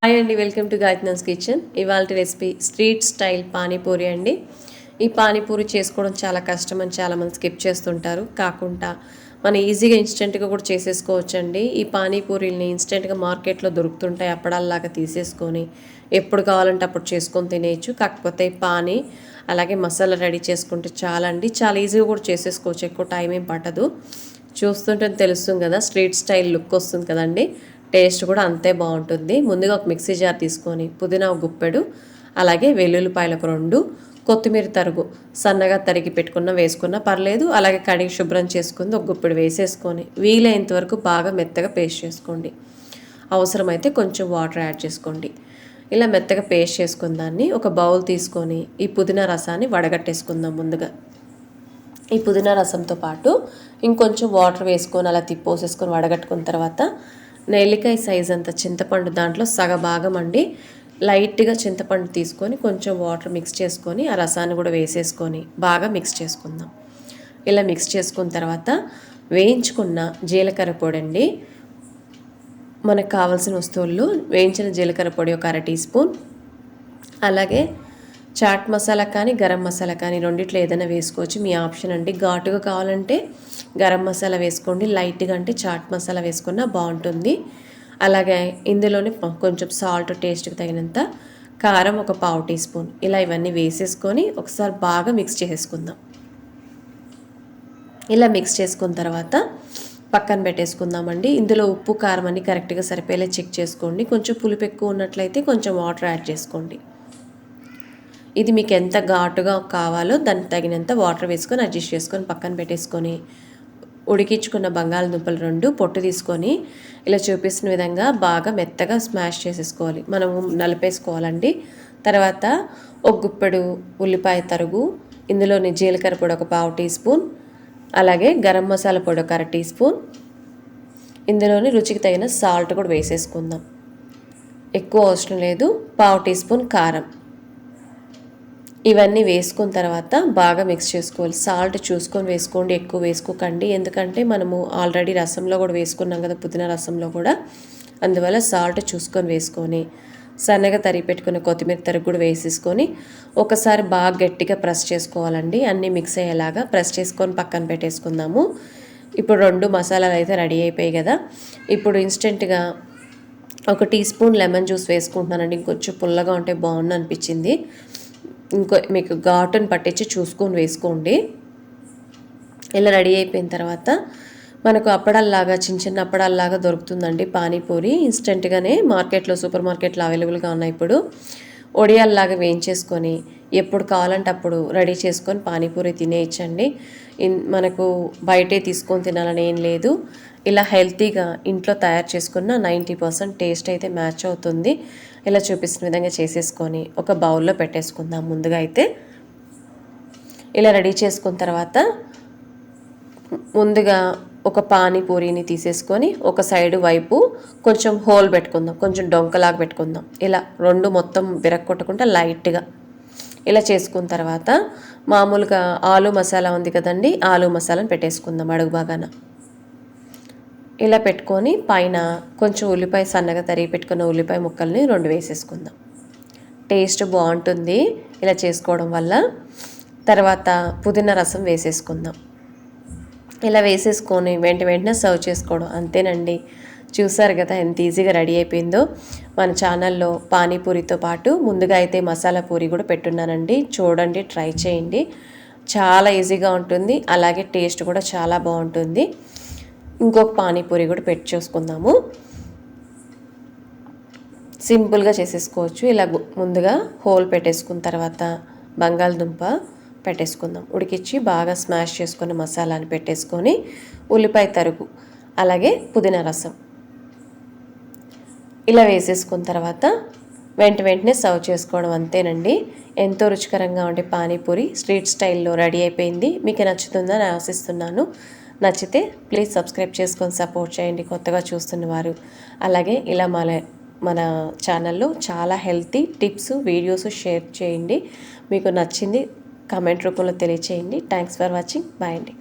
Hi అండి, welcome to గాయత్నాస్ kitchen. ఇవాళ recipe street style panipuri అండి. ఈ పానీపూరి చేసుకోవడం చాలా కష్టం అని చాలామంది స్కిప్ చేస్తుంటారు. కాకుండా మనం ఈజీగా ఇన్స్టెంట్గా కూడా చేసేసుకోవచ్చండి. ఈ పానీపూరీని ఇన్స్టెంట్గా మార్కెట్లో దొరుకుతుంటాయి. అప్పడాల్లాగా తీసేసుకొని ఎప్పుడు కావాలంటే అప్పుడు చేసుకొని తినేయచ్చు. కాకపోతే పానీ అలాగే మసాలా రెడీ చేసుకుంటే చాలా అండి, చాలా ఈజీగా కూడా చేసేసుకోవచ్చు. ఎక్కువ టైం ఏం పట్టదు. చూస్తుంటే తెలుస్తుంది కదా, స్ట్రీట్ స్టైల్ లుక్ వస్తుంది కదండి. టేస్ట్ కూడా అంతే బాగుంటుంది. ముందుగా ఒక మిక్సీ జార్ తీసుకొని పుదీనా ఒక గుప్పెడు, అలాగే వెల్లుల్లిపాయలు ఒక 2, కొత్తిమీర తరుగు సన్నగా తరిగి పెట్టుకున్న వేసుకున్న పర్లేదు. అలాగే కడిగి శుభ్రం చేసుకుంది ఒక గుప్పెడు వేసేసుకొని వీలైనంత వరకు బాగా మెత్తగా పేస్ట్ చేసుకోండి. అవసరమైతే కొంచెం వాటర్ యాడ్ చేసుకోండి. ఇలా మెత్తగా పేస్ట్ చేసుకున్న దాన్ని ఒక బౌల్ తీసుకొని ఈ పుదీనా రసాన్ని వడగట్టేసుకుందాం. ముందుగా ఈ పుదీనా రసంతో పాటు ఇంకొంచెం వాటర్ వేసుకొని అలా తిప్పోసేసుకొని వడగట్టుకున్న తర్వాత నెల్లికాయ సైజ్ అంత చింతపండు, దాంట్లో సగభాగం అండి లైట్గా చింతపండు తీసుకొని కొంచెం వాటర్ మిక్స్ చేసుకొని ఆ రసాన్ని కూడా వేసేసుకొని బాగా మిక్స్ చేసుకుందాం. ఇలా మిక్స్ చేసుకున్న తర్వాత వేయించుకున్న జీలకర్ర పొడి అండి, మనకు కావాల్సిన వస్తువుల్లో వేయించిన జీలకర్ర పొడి ఒక 1/2 టీ స్పూన్, అలాగే చాట్ మసాలా కానీ గరం మసాలా కానీ రెండిట్లో ఏదైనా వేసుకోవచ్చు, మీ ఆప్షన్ అండి. ఘాటుగా కావాలంటే గరం మసాలా వేసుకోండి, లైట్గా అంటే చాట్ మసాలా వేసుకున్నా బాగుంటుంది. అలాగే ఇందులోనే కొంచెం సాల్ట్, టేస్ట్కి తగినంత కారం ఒక 1/2 టీ స్పూన్, ఇలా ఇవన్నీ వేసేసుకొని ఒకసారి బాగా మిక్స్ చేసుకుందాం. ఇలా మిక్స్ చేసుకున్న తర్వాత పక్కన పెట్టేసుకుందామండి. ఇందులో ఉప్పు కారం అన్ని కరెక్ట్గా సరిపోయేలా చెక్ చేసుకోండి. కొంచెం పులుపు ఎక్కువ ఉన్నట్లయితే కొంచెం వాటర్ యాడ్ చేసుకోండి. ఇది మీకు ఎంత ఘాటుగా కావాలో దానికి తగినంత వాటర్ వేసుకొని అడ్జస్ట్ చేసుకొని పక్కన పెట్టేసుకొని ఉడికించుకున్న బంగాళదుంపలు 2 పొట్టు తీసుకొని ఇలా చూపిస్తున్న విధంగా బాగా మెత్తగా స్మాష్ చేసేసుకోవాలి. మనము నలిపేసుకోవాలండి. తర్వాత ఒక గుప్పెడు ఉల్లిపాయ తరుగు, ఇందులోని జీలకర్ర పొడి ఒక 1/2 టీ స్పూన్, అలాగే గరం మసాలా పొడి ఒక 1/2 టీ స్పూన్, ఇందులోని రుచికి తగిన సాల్ట్ కూడా వేసేసుకుందాం. ఎక్కువ అవసరం లేదు. 1/2 టీ స్పూన్ కారం, ఇవన్నీ వేసుకున్న తర్వాత బాగా మిక్స్ చేసుకోవాలి. సాల్ట్ చూసుకొని వేసుకోండి, ఎక్కువ వేసుకోకండి. ఎందుకంటే మనము ఆల్రెడీ రసంలో కూడా వేసుకున్నాం కదా, పుదీనా రసంలో కూడా. అందువల్ల సాల్ట్ చూసుకొని వేసుకొని సన్నగా తరిగి పెట్టుకున్న కొత్తిమీర తరుగు కూడా వేసేసుకొని ఒకసారి బాగా గట్టిగా ప్రెస్ చేసుకోవాలండి. అన్నీ మిక్స్ అయ్యేలాగా ప్రెస్ చేసుకొని పక్కన పెట్టేసుకుందాము. ఇప్పుడు 2 మసాలాలు అయితే రెడీ అయిపోయాయి కదా. ఇప్పుడు ఇన్స్టెంట్గా ఒక టీ స్పూన్ లెమన్ జ్యూస్ వేసుకుంటున్నానండి. ఇంకొంచెం పుల్లగా ఉంటే బాగుండు అనిపించింది. ఇంకో మీకు ఘాటును పట్టించి చూసుకొని వేసుకోండి. ఇలా రెడీ అయిపోయిన తర్వాత మనకు అప్పడాల్లాగా చిన్న చిన్న అప్పడాల్లాగా దొరుకుతుందండి పానీపూరి. ఇన్స్టెంట్గానే మార్కెట్లో, సూపర్ మార్కెట్లో అవైలబుల్గా ఉన్నాయి. ఇప్పుడు ఒడియాల్లాగా వేయించేసుకొని ఎప్పుడు కావాలంటే అప్పుడు రెడీ చేసుకొని పానీపూరి తినేయచ్చండి. మనకు బయటే తీసుకొని తినాలని ఏం లేదు. ఇలా హెల్తీగా ఇంట్లో తయారు చేసుకున్న 90% టేస్ట్ అయితే మ్యాచ్ అవుతుంది. ఇలా చూపిస్తున్న విధంగా చేసేసుకొని ఒక బౌల్లో పెట్టేసుకుందాం. ముందుగా అయితే ఇలా రెడీ చేసుకున్న తర్వాత ముందుగా ఒక పానీపూరిని తీసేసుకొని ఒక సైడు వైపు కొంచెం హోల్ పెట్టుకుందాం, కొంచెం డొంకలాగా పెట్టుకుందాం. ఇలా 2 మొత్తం విరక్కొట్టకుండా లైట్గా ఇలా చేసుకున్న తర్వాత మామూలుగా ఆలు మసాలా ఉంది కదండి, ఆలు మసాలాను పెట్టేసుకుందాం అడుగు బాగాన. ఇలా పెట్టుకొని పైన కొంచెం ఉల్లిపాయ సన్నగా తరిగి పెట్టుకున్న ఉల్లిపాయ ముక్కల్ని 2 వేసేసుకుందాం. టేస్ట్ బాగుంటుంది ఇలా చేసుకోవడం వల్ల. తర్వాత పుదీనా రసం వేసేసుకుందాం. ఇలా వేసేసుకొని వెంటనే సర్వ్ చేసుకోవడం, అంతేనండి. చూసారు కదా ఎంత ఈజీగా రెడీ అయిపోయిందో. మన ఛానల్లో పానీపూరితో పాటు ముందుగా అయితే మసాలా పూరి కూడా పెట్టున్నానండి. చూడండి, ట్రై చేయండి. చాలా ఈజీగా ఉంటుంది, అలాగే టేస్ట్ కూడా చాలా బాగుంటుంది. ఇంకొక పానీపూరి కూడా పెట్టి చూసుకుందాము. సింపుల్గా చేసేసుకోవచ్చు. ఇలా ముందుగా హోల్ పెట్టేసుకున్న తర్వాత బంగాళదుంప పెట్టేసుకుందాం. ఉడికించి బాగా స్మాష్ చేసుకుని మసాలాని పెట్టేసుకొని ఉల్లిపాయ తరుగు అలాగే పుదీనా రసం ఇలా వేసేసుకున్న తర్వాత వెంటనే సర్వ్ చేసుకోవడం, అంతేనండి. ఎంతో రుచికరంగా ఉండే పానీపూరి స్ట్రీట్ స్టైల్లో రెడీ అయిపోయింది. మీకు నచ్చుతుందని ఆశిస్తున్నాను. నచ్చితే ప్లీజ్ సబ్స్క్రైబ్ చేసుకొని సపోర్ట్ చేయండి కొత్తగా చూస్తున్న వారు. అలాగే ఇలా మన ఛానల్లో చాలా హెల్తీ టిప్స్, వీడియోస్ షేర్ చేయండి. మీకు నచ్చింది కమెంట్ రూపంలో తెలియచేయండి. Thanks for watching. బాయ్ అండి.